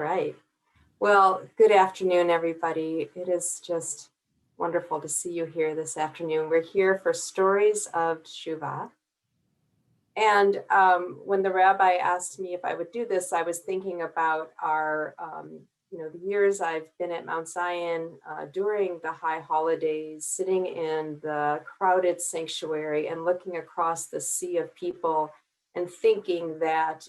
Right. Well, good afternoon, everybody. It is just wonderful to see you here this afternoon. We're here for Stories of Teshuvah. And when the rabbi asked me if I would do this, I was thinking about the years I've been at Mount Zion during the high holidays, sitting in the crowded sanctuary and looking across the sea of people and thinking that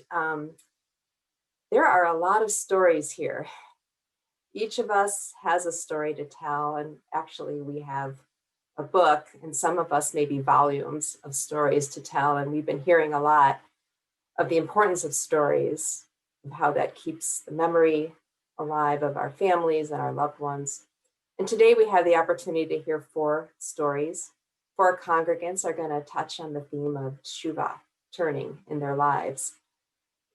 there are a lot of stories here. Each of us has a story to tell, and actually we have a book, and some of us maybe volumes of stories to tell, and we've been hearing a lot of the importance of stories, of how that keeps the memory alive of our families and our loved ones. And today we have the opportunity to hear 4 stories. 4 congregants are going to touch on the theme of Teshuvah, turning in their lives.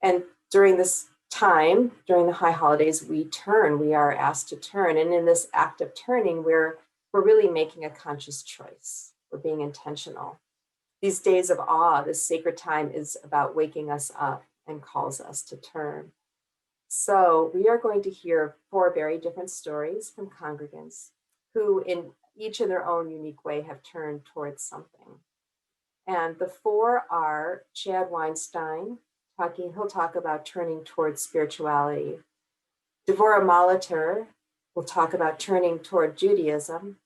And during this time, during the high holidays, we are asked to turn. And in this act of turning, we're really making a conscious choice. We're being intentional. These days of awe, this sacred time is about waking us up and calls us to turn. So we are going to hear 4 very different stories from congregants who in each in their own unique way have turned towards something. And the 4 are Chad Weinstein, he'll talk about turning towards spirituality. Devorah Molitor will talk about turning toward Judaism.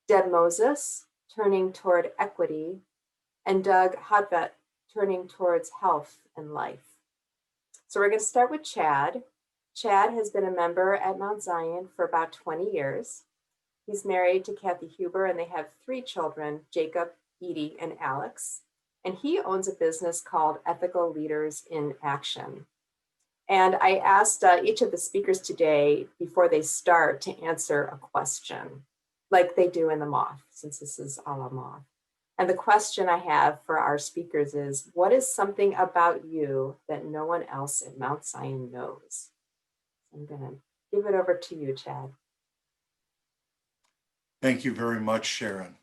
Deb Moses, turning toward equity. And Doug Hotvet, turning towards health and life. So we're going to start with Chad. Chad has been a member at Mount Zion for about 20 years. He's married to Kathy Huber, and they have 3 children, Jacob, Edie, and Alex. And he owns a business called Ethical Leaders in Action. And I asked each of the speakers today, before they start, to answer a question, like they do in the Moth, since this is a la Moth. And the question I have for our speakers is, what is something about you that no one else at Mount Zion knows? I'm going to give it over to you, Chad. Thank you very much, Sharon.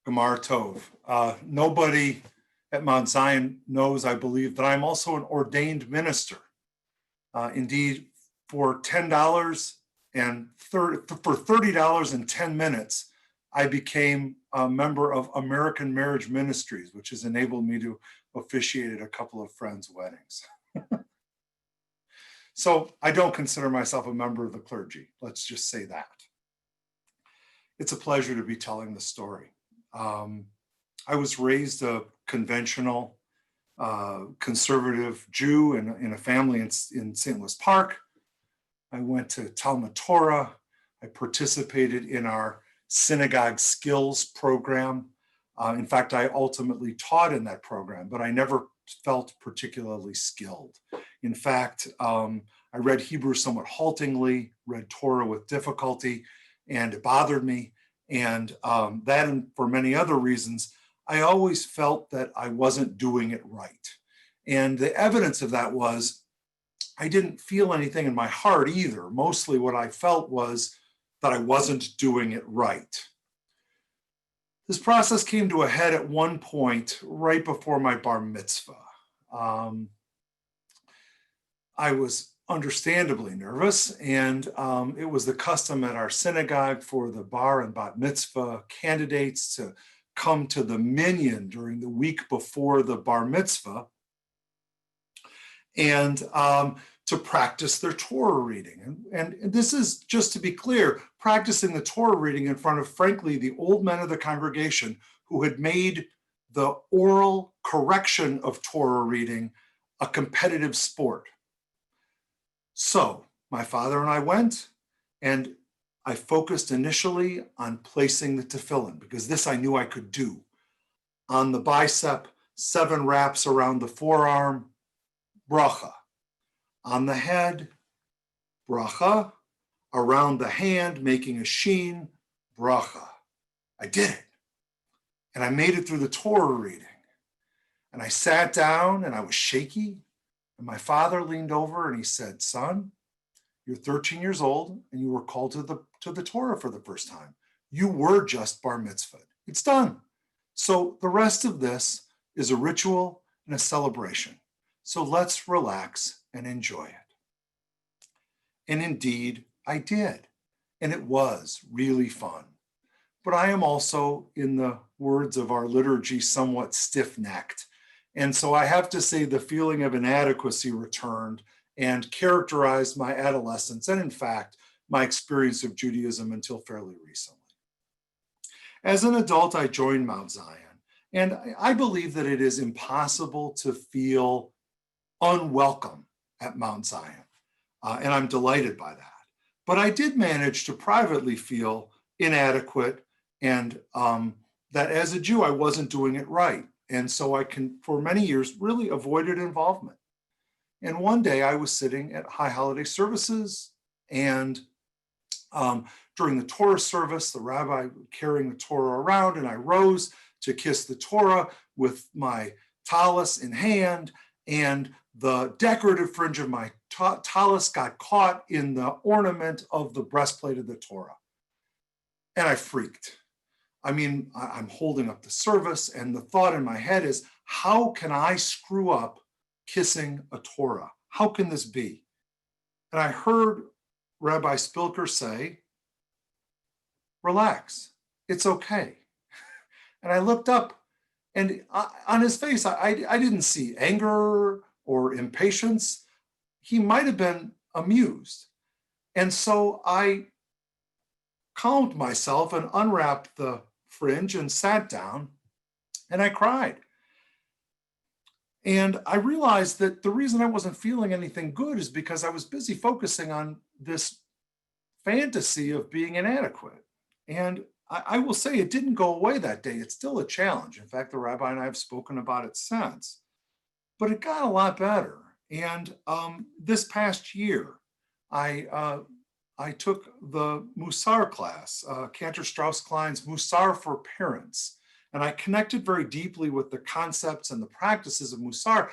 Gamar Tov. Nobody at Mount Zion knows, I believe, that I'm also an ordained minister. Indeed, for $10 and for $30 and 10 minutes, I became a member of American Marriage Ministries, which has enabled me to officiate at a couple of friends' weddings. So I don't consider myself a member of the clergy. Let's just say that. It's a pleasure to be telling the story. I was raised a conventional conservative Jew in a family in St. Louis Park. I went to Talmud Torah. I participated in our synagogue skills program. In fact, I ultimately taught in that program, but I never felt particularly skilled. In fact, I read Hebrew somewhat haltingly, read Torah with difficulty, and it bothered me. And that, and for many other reasons, I always felt that I wasn't doing it right. And the evidence of that was I didn't feel anything in my heart either. Mostly what I felt was that I wasn't doing it right. This process came to a head at one point right before my bar mitzvah. I was understandably nervous, and it was the custom at our synagogue for the bar and bat mitzvah candidates to come to the minyan during the week before the bar mitzvah and to practice their Torah reading. And this is, just to be clear, practicing the Torah reading in front of, frankly, the old men of the congregation who had made the oral correction of Torah reading a competitive sport. So my father and I went, and I focused initially on placing the tefillin, because this I knew I could do. On the bicep, 7 wraps around the forearm, bracha. On the head, bracha. Around the hand, making a sheen, bracha. I did it. And I made it through the Torah reading. And I sat down and I was shaky. And my father leaned over and he said, "Son, you're 13 years old and you were called to the Torah for the first time. You were just bar mitzvahed. It's done. So the rest of this is a ritual and a celebration. So let's relax and enjoy it." And indeed, I did. And it was really fun. But I am also, in the words of our liturgy, somewhat stiff-necked. And so I have to say the feeling of inadequacy returned and characterized my adolescence and, in fact, my experience of Judaism until fairly recently. As an adult, I joined Mount Zion, and I believe that it is impossible to feel unwelcome at Mount Zion, and I'm delighted by that. But I did manage to privately feel inadequate and that as a Jew, I wasn't doing it right. And so I for many years, really avoided involvement. And one day I was sitting at High Holiday services, and during the Torah service, the rabbi carrying the Torah around, and I rose to kiss the Torah with my tallis in hand, and the decorative fringe of my tallis got caught in the ornament of the breastplate of the Torah. And I freaked. I mean, I'm holding up the service, and the thought in my head is, how can I screw up kissing a Torah? How can this be? And I heard Rabbi Spilker say, relax, it's okay. And I looked up, and on his face, I didn't see anger or impatience. He might have been amused. And so I calmed myself and unwrapped the fringe and sat down, and I cried. And I realized that the reason I wasn't feeling anything good is because I was busy focusing on this fantasy of being inadequate. And I will say it didn't go away that day. It's still a challenge. In fact, the rabbi and I have spoken about it since. But it got a lot better. And this past year, I took the Musar class, Cantor Strauss-Klein's Musar for Parents. And I connected very deeply with the concepts and the practices of Musar.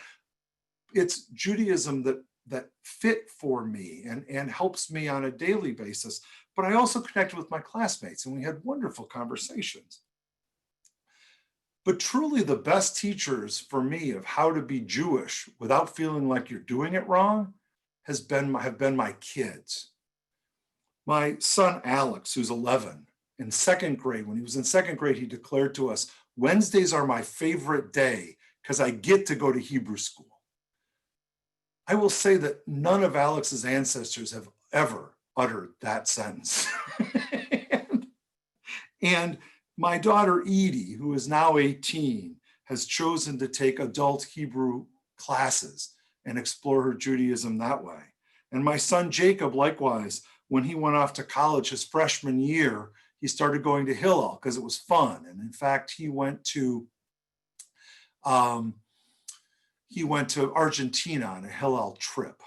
It's Judaism that fit for me and helps me on a daily basis. But I also connected with my classmates, and we had wonderful conversations. But truly the best teachers for me of how to be Jewish without feeling like you're doing it wrong have been my kids. My son, Alex, who's 11, in second grade, when he was in second grade, he declared to us, Wednesdays are my favorite day because I get to go to Hebrew school. I will say that none of Alex's ancestors have ever uttered that sentence. and my daughter, Edie, who is now 18, has chosen to take adult Hebrew classes and explore her Judaism that way. And my son, Jacob, likewise, when he went off to college his freshman year, he started going to Hillel because it was fun. And in fact, he went to Argentina on a Hillel trip.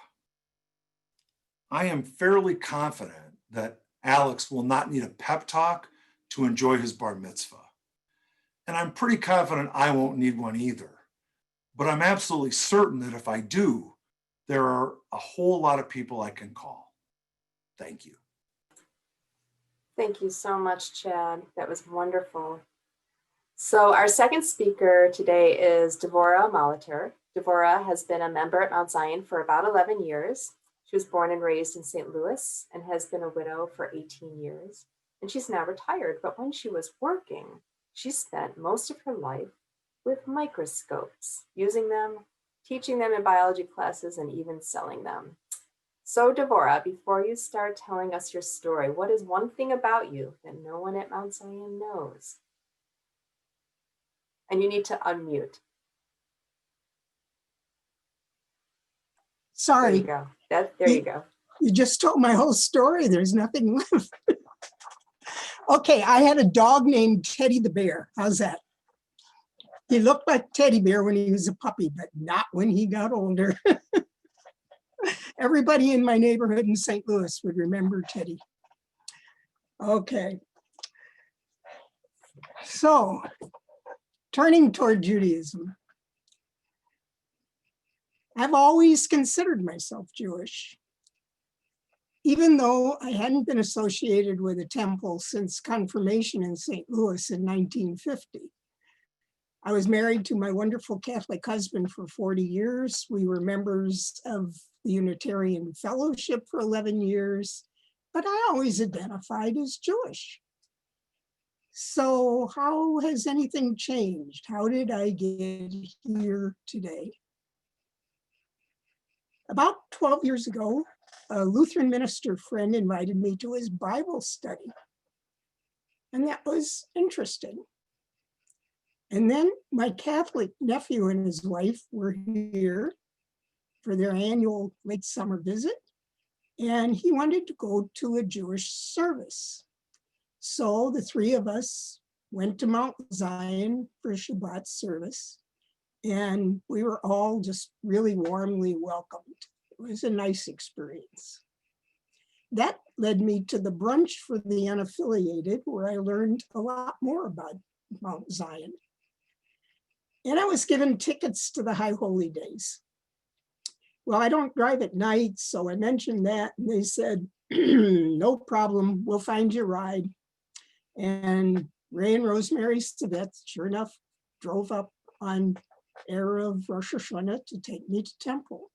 I am fairly confident that Alex will not need a pep talk to enjoy his bar mitzvah. And I'm pretty confident I won't need one either. But I'm absolutely certain that if I do, there are a whole lot of people I can call. Thank you. Thank you so much, Chad. That was wonderful. So our second speaker today is Devorah Molitor. Devorah has been a member at Mount Zion for about 11 years. She was born and raised in St. Louis and has been a widow for 18 years. And she's now retired, but when she was working, she spent most of her life with microscopes, using them, teaching them in biology classes, and even selling them. So Devorah, before you start telling us your story, what is one thing about you that no one at Mount Zion knows? And you need to unmute. Sorry. There you go. There you go. You just told my whole story. There's nothing left. Okay, I had a dog named Teddy the Bear. How's that? He looked like Teddy Bear when he was a puppy, but not when he got older. Everybody in my neighborhood in St. Louis would remember Teddy. Okay. So, turning toward Judaism. I've always considered myself Jewish, even though I hadn't been associated with a temple since confirmation in St. Louis in 1950. I was married to my wonderful Catholic husband for 40 years. We were members of the Unitarian Fellowship for 11 years, but I always identified as Jewish. So how has anything changed? How did I get here today? About 12 years ago, a Lutheran minister friend invited me to his Bible study. And that was interesting. And then my Catholic nephew and his wife were here for their annual late summer visit. And he wanted to go to a Jewish service. So the three of us went to Mount Zion for Shabbat service. And we were all just really warmly welcomed. It was a nice experience. That led me to the brunch for the unaffiliated, where I learned a lot more about Mount Zion. And I was given tickets to the High Holy Days. Well, I don't drive at night, so I mentioned that, and they said, no problem, we'll find you a ride. And Ray and Rosemary Stivetts, sure enough, drove up on Erev Rosh Hashanah to take me to temple.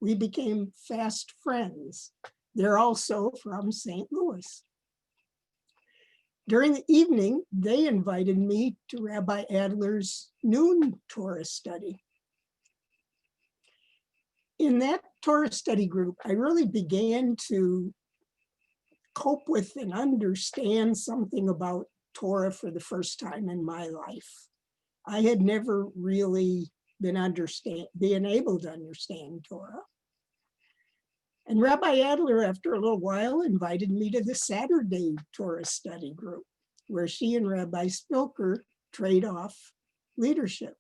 We became fast friends. They're also from St. Louis. During the evening, they invited me to Rabbi Adler's noon Torah study. In that Torah study group, I really began to cope with and understand something about Torah for the first time in my life. I had never really been able to understand Torah. And Rabbi Adler, after a little while, invited me to the Saturday Torah study group, where she and Rabbi Spilker trade off leadership.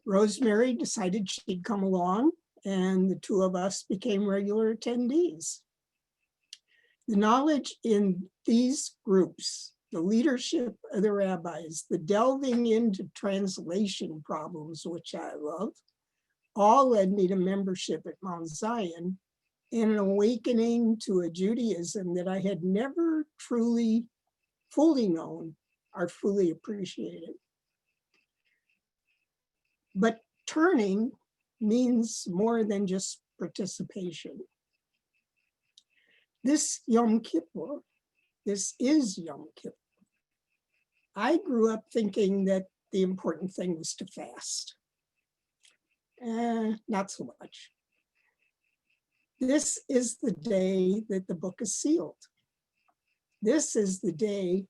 Rosemary decided she'd come along, and the two of us became regular attendees. The knowledge in these groups, the leadership of the rabbis, the delving into translation problems, which I love, all led me to membership at Mount Zion and an awakening to a Judaism that I had never truly fully known or fully appreciated. But turning means more than just participation. This Yom Kippur, this is Yom Kippur. I grew up thinking that the important thing was to fast. Not so much. This is the day that the book is sealed. This is the day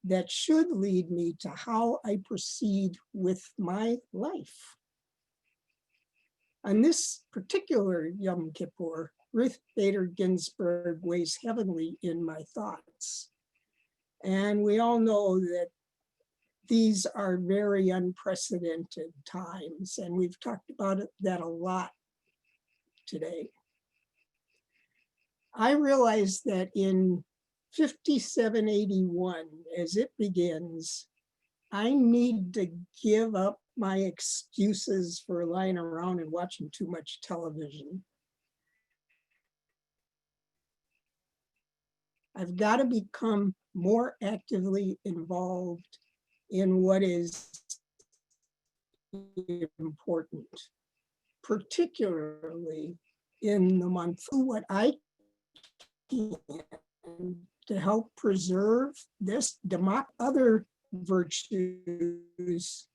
that should lead me to how I proceed with my life. On this particular Yom Kippur, Ruth Bader Ginsburg weighs heavily in my thoughts. And we all know that these are very unprecedented times, and we've talked about that a lot today. I realize that in 5781, as it begins, I need to give up my excuses for lying around and watching too much television. I've got to become more actively involved in what is important, particularly in the month. What I can to help preserve this other virtues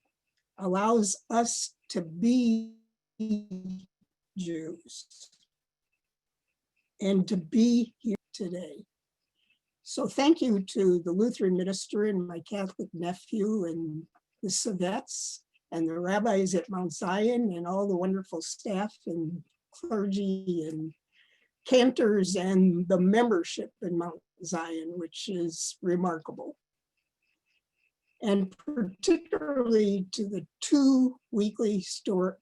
allows us to be Jews and to be here today. So thank you to the Lutheran minister and my Catholic nephew and the Stivetts and the rabbis at Mount Zion and all the wonderful staff and clergy and cantors and the membership in Mount Zion, which is remarkable. And particularly to the two weekly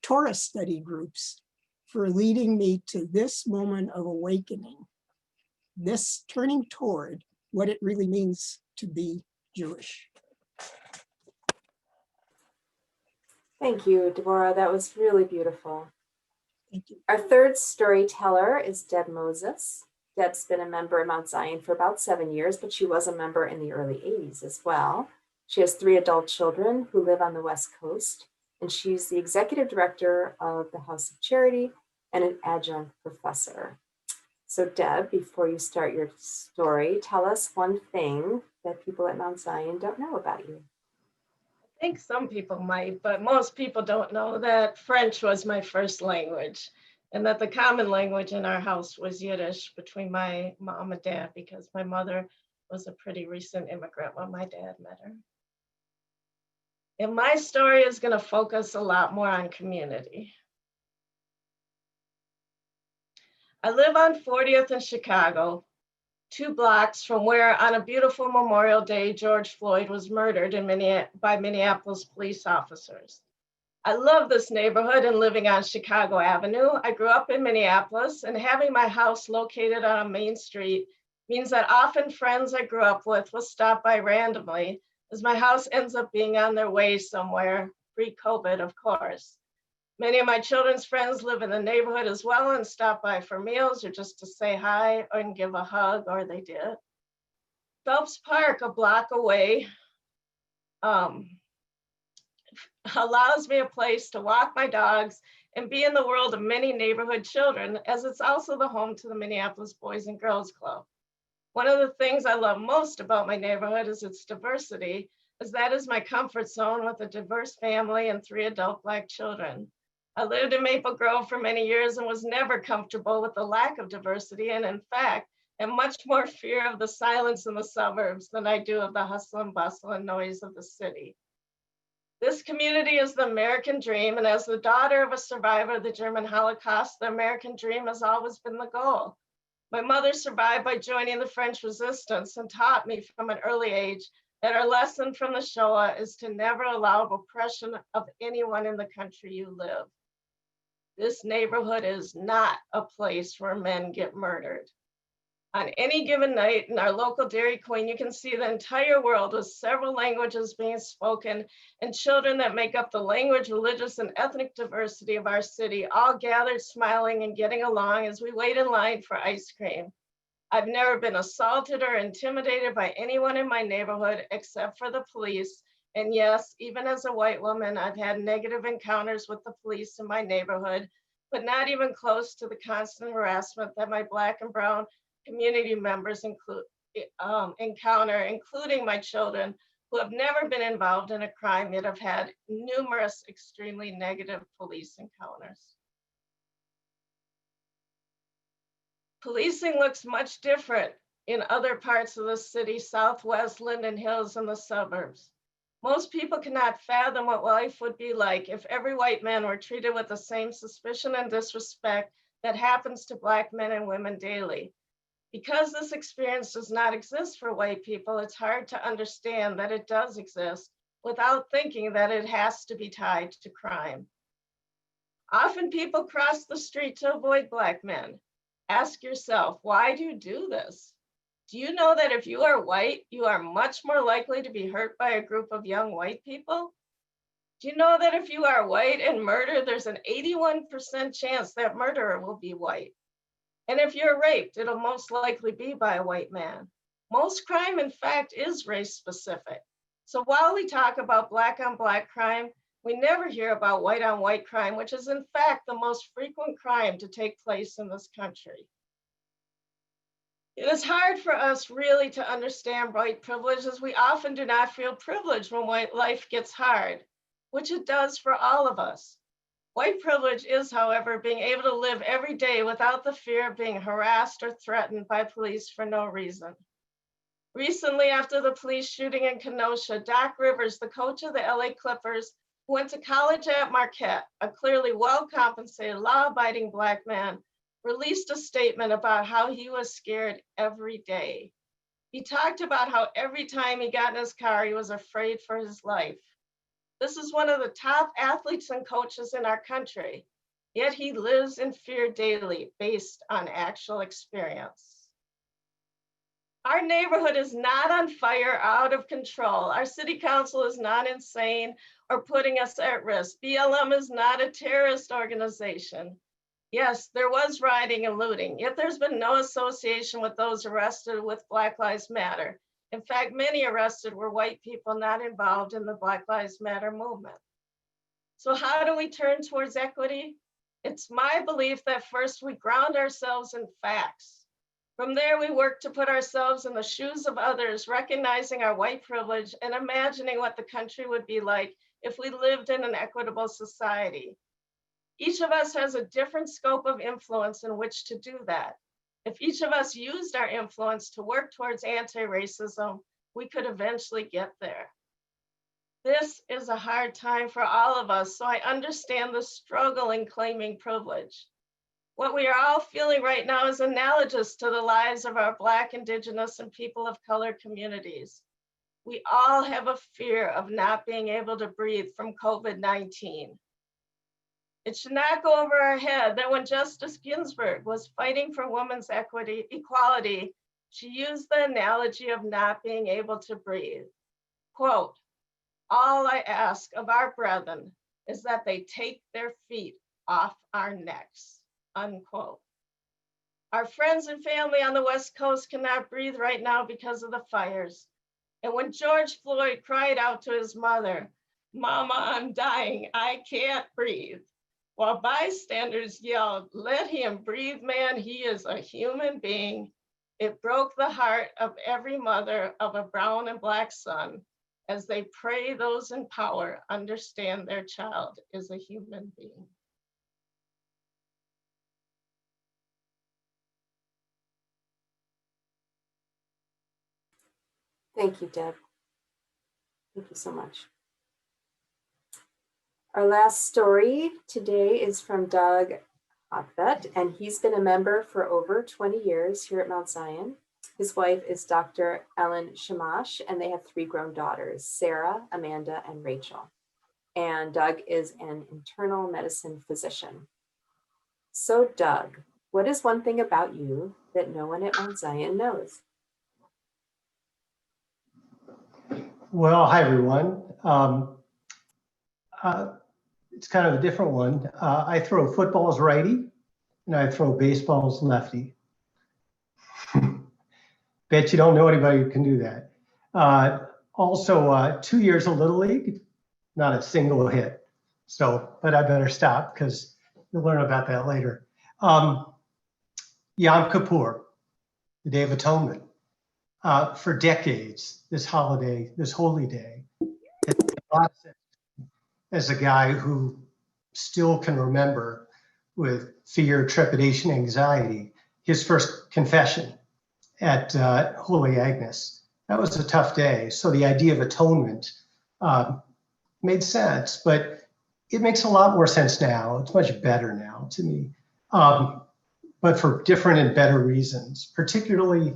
Torah study groups for leading me to this moment of awakening, this turning toward what it really means to be Jewish. Thank you, Deborah. That was really beautiful. Thank you. Our third storyteller is Deb Moses. Deb's been a member of Mount Zion for about 7 years, but she was a member in the early 80s as well. She has 3 adult children who live on the West Coast, and she's the executive director of the House of Charity and an adjunct professor. So Deb, before you start your story, tell us one thing that people at Mount Zion don't know about you. I think some people might, but most people don't know that French was my first language and that the common language in our house was Yiddish between my mom and dad, because my mother was a pretty recent immigrant when my dad met her. And my story is going to focus a lot more on community. I live on 40th in Chicago, 2 blocks from where on a beautiful Memorial Day, George Floyd was murdered by Minneapolis police officers. I love this neighborhood and living on Chicago Avenue. I grew up in Minneapolis, and having my house located on a main street means that often friends I grew up with will stop by randomly, as my house ends up being on their way somewhere, pre-COVID, of course. Many of my children's friends live in the neighborhood as well and stop by for meals or just to say hi and give a hug, or they did. Phelps Park, a block away, allows me a place to walk my dogs and be in the world of many neighborhood children, as it's also the home to the Minneapolis Boys and Girls Club. One of the things I love most about my neighborhood is its diversity, as that is my comfort zone with a diverse family and 3 adult Black children. I lived in Maple Grove for many years and was never comfortable with the lack of diversity, and in fact, am much more fear of the silence in the suburbs than I do of the hustle and bustle and noise of the city. This community is the American dream, and as the daughter of a survivor of the German Holocaust, the American dream has always been the goal. My mother survived by joining the French resistance and taught me from an early age that our lesson from the Shoah is to never allow oppression of anyone in the country you live. This neighborhood is not a place where men get murdered. On any given night in our local Dairy Queen, you can see the entire world with several languages being spoken and children that make up the language, religious, and ethnic diversity of our city, all gathered, smiling and getting along as we wait in line for ice cream. I've never been assaulted or intimidated by anyone in my neighborhood except for the police. And yes, even as a white woman, I've had negative encounters with the police in my neighborhood, but not even close to the constant harassment that my Black and brown community members encounter, including my children, who have never been involved in a crime yet have had numerous extremely negative police encounters. Policing looks much different in other parts of the city, Southwest, Linden Hills, and the suburbs. Most people cannot fathom what life would be like if every white man were treated with the same suspicion and disrespect that happens to Black men and women daily. Because this experience does not exist for white people, it's hard to understand that it does exist without thinking that it has to be tied to crime. Often people cross the street to avoid Black men. Ask yourself, why do you do this? Do you know that if you are white, you are much more likely to be hurt by a group of young white people? Do you know that if you are white and murdered, there's an 81% chance that murderer will be white? And if you're raped, it'll most likely be by a white man. Most crime, in fact, is race specific. So while we talk about Black on Black crime, we never hear about white on white crime, which is in fact the most frequent crime to take place in this country. It is hard for us really to understand white privilege, as we often do not feel privileged when white life gets hard, which it does for all of us. White privilege is, however, being able to live every day without the fear of being harassed or threatened by police for no reason. Recently, after the police shooting in Kenosha, Doc Rivers, the coach of the LA Clippers, who went to college at Marquette, a clearly well-compensated, law-abiding Black man, released a statement about how he was scared every day. He talked about how every time he got in his car, he was afraid for his life. This is one of the top athletes and coaches in our country, yet he lives in fear daily based on actual experience. Our neighborhood is not on fire, out of control. Our city council is not insane or putting us at risk. BLM is not a terrorist organization. Yes, there was rioting and looting, yet there's been no association with those arrested with Black Lives Matter. In fact, many arrested were white people not involved in the Black Lives Matter movement. So how do we turn towards equity? It's my belief that first we ground ourselves in facts. From there, we work to put ourselves in the shoes of others, recognizing our white privilege and imagining what the country would be like if we lived in an equitable society. Each of us has a different scope of influence in which to do that. If each of us used our influence to work towards anti-racism, we could eventually get there. This is a hard time for all of us, so I understand the struggle in claiming privilege. What we are all feeling right now is analogous to the lives of our Black, Indigenous, and people of color communities. We all have a fear of not being able to breathe from COVID-19. It should not go over our head that when Justice Ginsburg was fighting for women's equality, she used the analogy of not being able to breathe. Quote, "All I ask of our brethren is that they take their feet off our necks," unquote. Our friends and family on the West Coast cannot breathe right now because of the fires. And when George Floyd cried out to his mother, "Mama, I'm dying, I can't breathe," while bystanders yelled, "Let him breathe, man, he is a human being," it broke the heart of every mother of a brown and Black son as they pray those in power understand their child is a human being. Thank you, Deb. Thank you so much. Our last story today is from Doug Hockvet, and he's been a member for over 20 years here at Mount Zion. His wife is Dr. Ellen Shamash, and they have 3 grown daughters, Sarah, Amanda, and Rachel. And Doug is an internal medicine physician. So Doug, what is one thing about you that no one at Mount Zion knows? Well, hi, everyone. It's kind of a different one. I throw football as righty, and I throw baseball as lefty. Bet you don't know anybody who can do that. Also, 2 years of Little League, not a single hit. So, but I better stop because you'll learn about that later. Yom Kippur, the Day of Atonement. For decades, this holiday, this holy day, has made a lot of sense as a guy who still can remember with fear, trepidation, anxiety, his first confession at Holy Agnes. That was a tough day. So the idea of atonement made sense, but it makes a lot more sense now. It's much better now to me, but for different and better reasons, particularly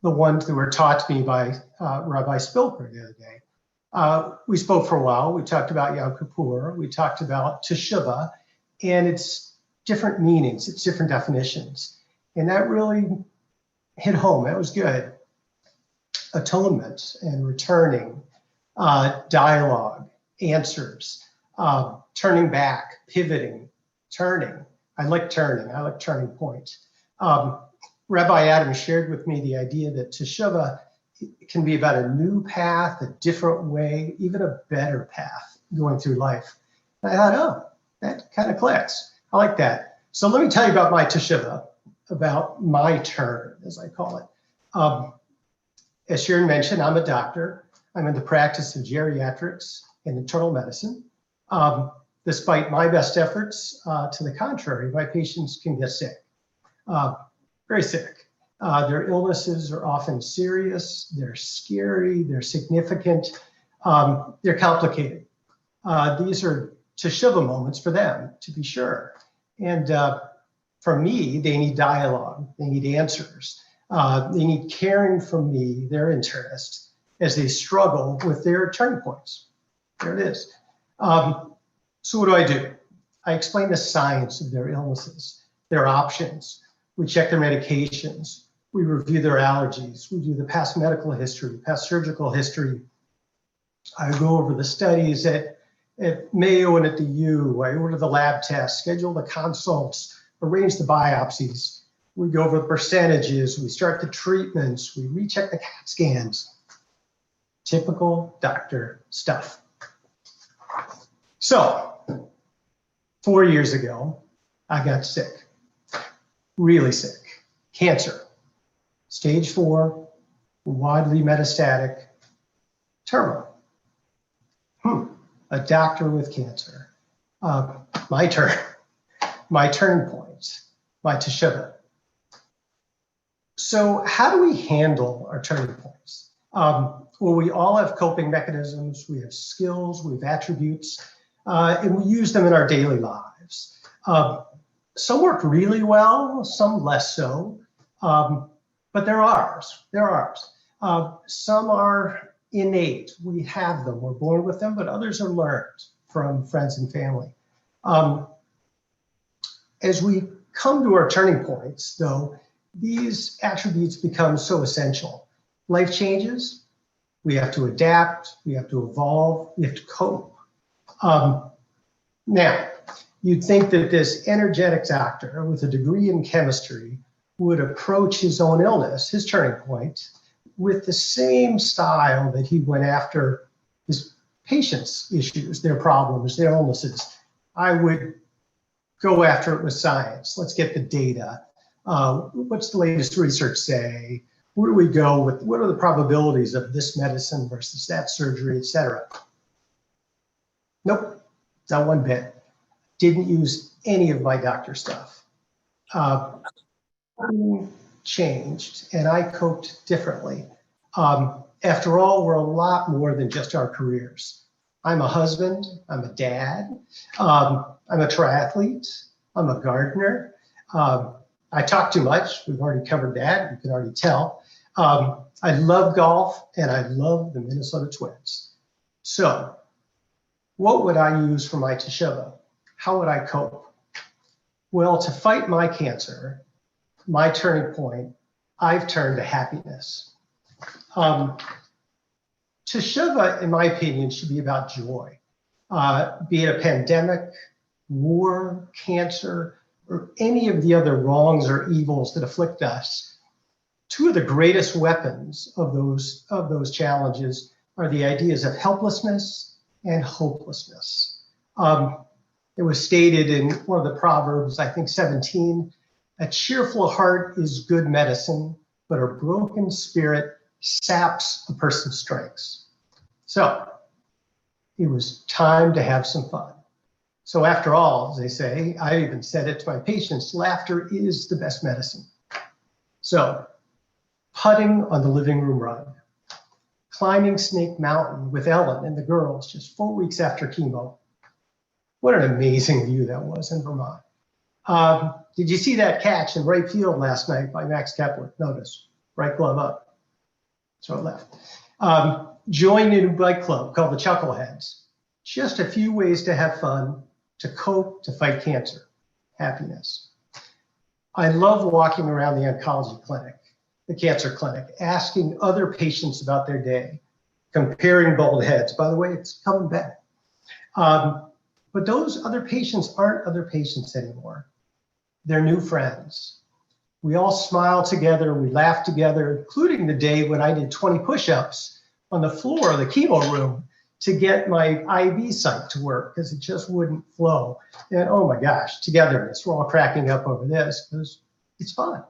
the ones that were taught to me by Rabbi Spilker the other day. We spoke for a while. We talked about Yom Kippur. We talked about Teshuvah, and it's different meanings. It's different definitions. And that really hit home. That was good. Atonement and returning, dialogue, answers, turning back, pivoting, turning. I like turning. I like turning points. Rabbi Adam shared with me the idea that Teshuvah can be about a new path, a different way, even a better path going through life. And I thought, oh, that kind of clicks. I like that. So let me tell you about my Teshuvah, about my turn, as I call it. As Sharon mentioned, I'm a doctor. I'm in the practice of geriatrics and internal medicine. Despite my best efforts, to the contrary, my patients can get sick. Very sick. Their illnesses are often serious, they're scary, they're significant, they're complicated. These are Teshuvah moments for them, to be sure. And for me, they need dialogue, they need answers. They need caring from me, their interest, as they struggle with their turning points. There it is. So what do? I explain the science of their illnesses, their options. We check their medications. We review their allergies. We do the past medical history, past surgical history. I go over the studies at Mayo and at the U. I order the lab tests, schedule the consults, arrange the biopsies. We go over the percentages. We start the treatments. We recheck the CAT scans. Typical doctor stuff. So 4 years ago, I got sick, really sick, cancer, stage 4, widely metastatic, terminal. A doctor with cancer. My turning points, my Teshuvah. So how do we handle our turning points? Well, we all have coping mechanisms, we have skills, we have attributes, and we use them in our daily lives. Some work really well, some less so, but they're ours, some are innate, we have them, we're born with them, but others are learned from friends and family. As we come to our turning points, though, these attributes become so essential. Life changes, we have to adapt, we have to evolve, we have to cope. Now, you'd think that this energetic doctor with a degree in chemistry would approach his own illness, his turning point, with the same style that he went after his patients' issues, their problems, their illnesses. I would go after it with science. Let's get the data. What's the latest research say? Where do we go with, what are the probabilities of this medicine versus that surgery, et cetera? Nope, not one bit. Didn't use any of my doctor stuff. Changed, and I coped differently. After all, we're a lot more than just our careers. I'm a husband, I'm a dad, I'm a triathlete, I'm a gardener. I talk too much, we've already covered that, you can already tell. I love golf and I love the Minnesota Twins. So what would I use for my Teshuvah? How would I cope? Well, to fight my cancer, my turning point, I've turned to happiness. Teshuvah, in my opinion, should be about joy. Be it a pandemic, war, cancer, or any of the other wrongs or evils that afflict us. Two of the greatest weapons of those challenges are the ideas of helplessness and hopelessness. It was stated in one of the Proverbs, I think 17, a cheerful heart is good medicine, but a broken spirit saps a person's strengths. So it was time to have some fun. So after all, as they say, I even said it to my patients, laughter is the best medicine. So putting on the living room rug, climbing Snake Mountain with Ellen and the girls just 4 weeks after chemo. What an amazing view that was in Vermont. Did you see that catch in right field last night by Max Kepler? Notice, right glove up, so left. Joined a new bike club called the Chuckleheads. Just a few ways to have fun, to cope, to fight cancer, happiness. I love walking around the oncology clinic, the cancer clinic, asking other patients about their day, comparing bald heads. By the way, it's coming back. But those other patients aren't other patients anymore. They're new friends. We all smile together, we laugh together, including the day when I did 20 push-ups on the floor of the chemo room to get my IV site to work because it just wouldn't flow. And oh my gosh, togetherness, we're all cracking up over this because it's fun.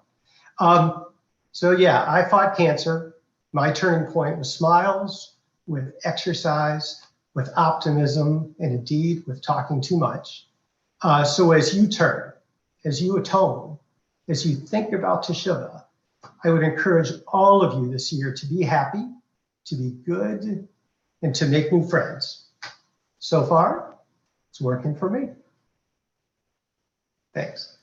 So yeah, I fought cancer. My turning point was smiles, with exercise, with optimism, and indeed with talking too much. So as you turn, as you atone, as you think about Teshuvah, I would encourage all of you this year to be happy, to be good, and to make new friends. So far, it's working for me. Thanks.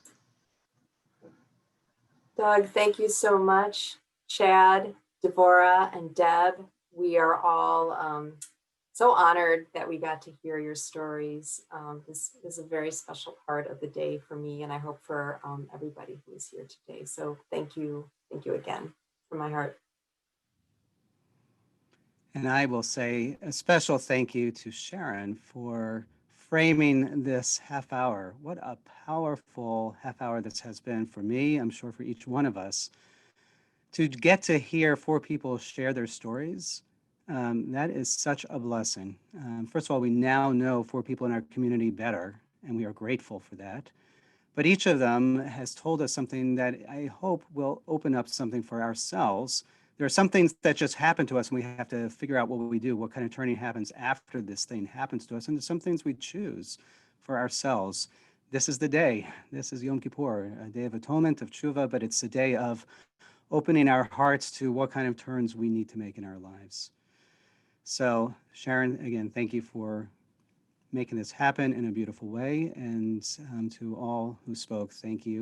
Doug, thank you so much. Chad, Devorah, and Deb, we are all so honored that we got to hear your stories. This is a very special part of the day for me, and I hope for everybody who is here today. So thank you again from my heart. And I will say a special thank you to Sharon for framing this half hour. What a powerful half hour this has been for me, I'm sure for each one of us. To get to hear 4 people share their stories, That is such a blessing. First of all, we now know 4 people in our community better, and we are grateful for that. But each of them has told us something that I hope will open up something for ourselves. There are some things that just happen to us, and we have to figure out what we do, what kind of turning happens after this thing happens to us. And there's some things we choose for ourselves. This is the day. This is Yom Kippur, a day of atonement, of Teshuvah, but it's a day of opening our hearts to what kind of turns we need to make in our lives. So, Sharon, again, thank you for making this happen in a beautiful way. And to all who spoke, thank you.